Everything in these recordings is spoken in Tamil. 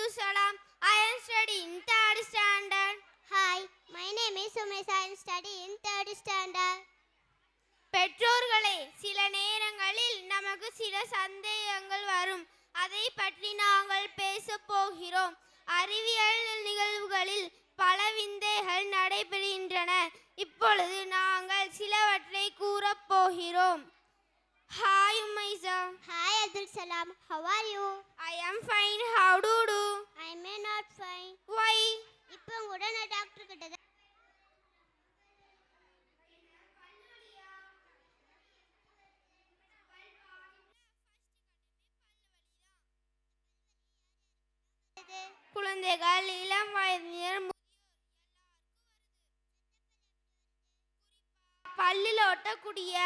Abdul Salam. I am studying third standard. Hi, my name is Sumesa. I am studying third standard. பெற்றோர்களே, சில நேரங்களில் நமக்கு சில சந்தேகங்கள் வரும். அதை பற்றி நாங்கள் பேசப் போகிறோம். அறிவியல் நிகழ்வுகளில் பல விந்தைகள் நடைபெறுகின்றன. இப்பொழுது நாங்கள் சிலவற்றை கூறப் போகிறோம். Hi Umaisa. Hi Abdul Salam. How are you? I am fine. How do you do? I am not fine. Why? இப்போ கூட நான் டாக்டர் கிட்ட தான் குழந்தைகள், இளம் வயதினர், பல்லில் ஒட்டக்கூடிய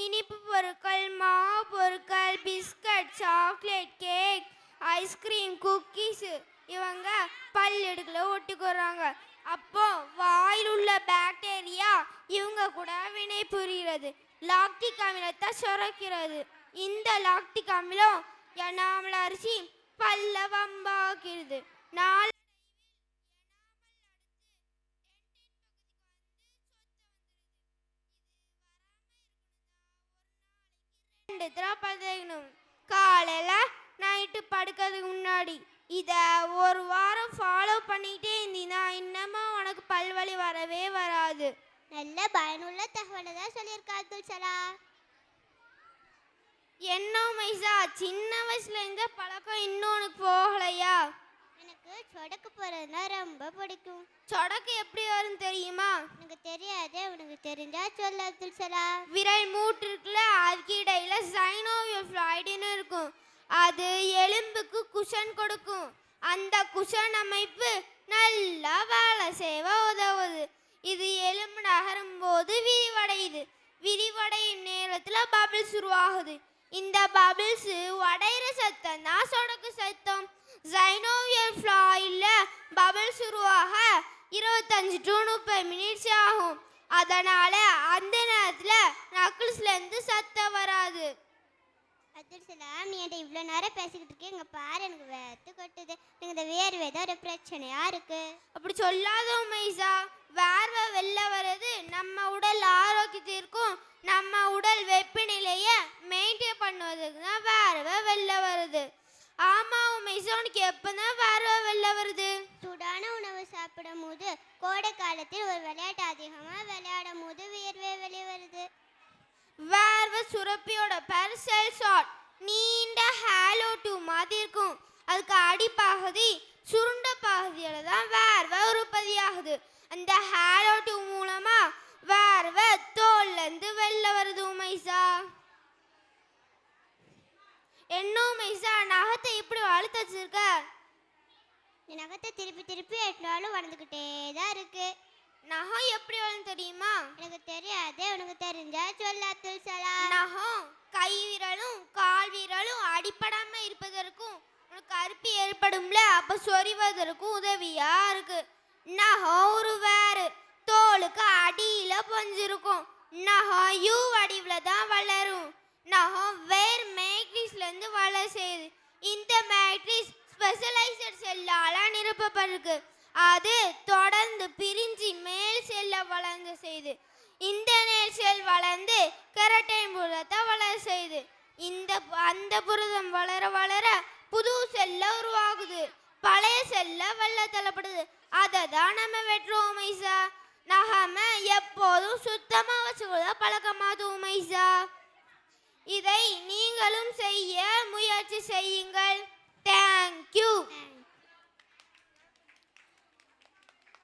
இனிப்பு பொருட்கள், மாவு பொருட்கள், biscuit, chocolate, cake, ice cream, cookies இவங்க பல்லெடுக்கல ஒட்டிக்கிறாங்க. அப்போ வாயில் உள்ள பாக்டீரியா இவங்க கூட வினை புரிகிறது. லாக்டிக் அமிலத்தை சுரக்கிறது. இந்த லாக்டிக் அமிலம் எனாமல் அரிசி பல்ல வம்பாக்கிறது. காலையில நைட்டு படுக்கிறதுக்கு முன்னாடி இதை ஒரு வாரம் ஃபாலோ பண்ணிட்டே இருந்தீங்கன்னா இன்னமும் உனக்கு பல்வலி வரவே வராது. நல்ல பயனுள்ள தகவலை தான் சொல்லியிருக்கா அப்துல் சலாம். என்ன மைசா, சின்ன வயசுல இந்த பழக்கம் இன்னும் உனக்கு போகலையா? எனக்கு சொடக்கு போறதுனா ரொம்ப பிடிக்கும். சொடக்கு எப்படி வரும் தெரியுமா? எனக்கு தெரியாதே, உனக்கு தெரிஞ்சா சொல்லு அப்துல் சலாம். விரல் மூட்டு இருக்குல்ல, அதுக்கு இடையில சைனோவியல் ஃப்ளாய்டுன்னு இருக்கும். அது எலும்புக்கு குஷன் கொடுக்கும். அந்த குஷன் அமைப்பு நல்லா வேலை செய்ய உதவுது. இது எலும்பு நகரும் போது விரிவடையுது. விரிவடையும் நேரத்தில் பபிள்ஸ் உருவாகுது. இந்த பபிள்ஸ் உடையிற சத்தம் தான் சொடக்கு சத்தம். சைனோவியல் ஃப்ளாய்டில் பபிள்ஸ் உருவாக 25 to 30 மினிட்ஸ் ஆகும். அதனால அந்த நேரத்தில் நக்கிள்ஸ்லேருந்து சத்தம் வராது. அப்துல் சலாம், நீ என்கிட்ட இவ்வளோ நேரம் பேசிக்கிட்டு இருக்கேன். இங்கே பாரு, எனக்கு வேர்த்து கொட்டுது. எனக்கு இந்த வேர்வை தான் ஒரு பிரச்சனையா இருக்கு. அப்படி சொல்லாத உமைசா, வேர்வை வெளில வர்றது நம்ம உடல் ஆரோக்கியத்திற்கும் நம்ம உடல் வெப்பநிலையை மெயின்டைன் பண்ணுவதுக்கு தான் வேர்வை வெளில வருது. ஆமா உமைசா, உனக்கு எப்போதான் வேர்வை வெளில வருது? சூடான உணவு சாப்பிடும் போது, கோடை காலத்தில் ஒரு விளையாட்டு அதிகமாக விளையாடும் போது வேர்வை வெளியே வருது. வேர்வை சுரப்பியோட பேர் செல் சாட். நீண்ட ஹாலோ டியூப் மாதிரி இருக்கும். அதுக்கு அடிப்பகுதி சுருண்ட பகுதியில தான் வேர்வை உற்பத்தி ஆகுது. அந்த ஹாலோ டியூப் மூலமா வேர்வை தோல்ல இருந்து வெளில வருது உமைசா. என்ன உமைசா, நகத்தை இப்படி வளர்த்து வச்சிருக்க? நகத்தை திருப்பி திருப்பி எட்டினாலும் வளர்ந்துக்கிட்டே தான் இருக்கு. நகம் எப்படி வளரும் தெரியுமா? எனக்கு தெரியாதே, உனக்கு தெரிஞ்சா சொல்லு அப்துல் சலாம். நகம் கை விரலும் கால் விரலும் அடிப்படாம இருப்பதற்கும் உனக்கு அரிப்பு ஏற்படும்ல, அப்ப சொறிவதற்கும் உதவியா இருக்கு. நகம் ஒரு வேறு தோலுக்கு அடியில பொஞ்சிருக்கும். நகம் யூ வடிவுல தான் வளரும். நகம் வேர் மேட்ரிக்ஸ்ல இருந்து வளர செய்யுது. இந்த மேட்ரிக்ஸ் ஸ்பெஷலைஸ்ட் செல்லால நிரப்பப்பட்டிருக்கு. அது தொடர்ந்து பிரிஞ்சு மேல் செல்ல வளர்ந்து செய்யுது. இந்த நேர் செல் வளர்ந்து கெரட்டின் புரதத்தை வளர செய்யுது. அந்த புரதம் வளர வளர புது செல்ல உருவாகுது. பழைய செல்ல வெள்ள தள்ளப்படுது. அதை தான் நம்ம வெட்டுறோம் உமைசா. நகம எப்போதும் சுத்தமா வச்சுக்கிறத பழக்கமாது உமைசா. இதை நீங்களும் செய்ய முயற்சி செய்யுங்கள். தேங்க்யூ.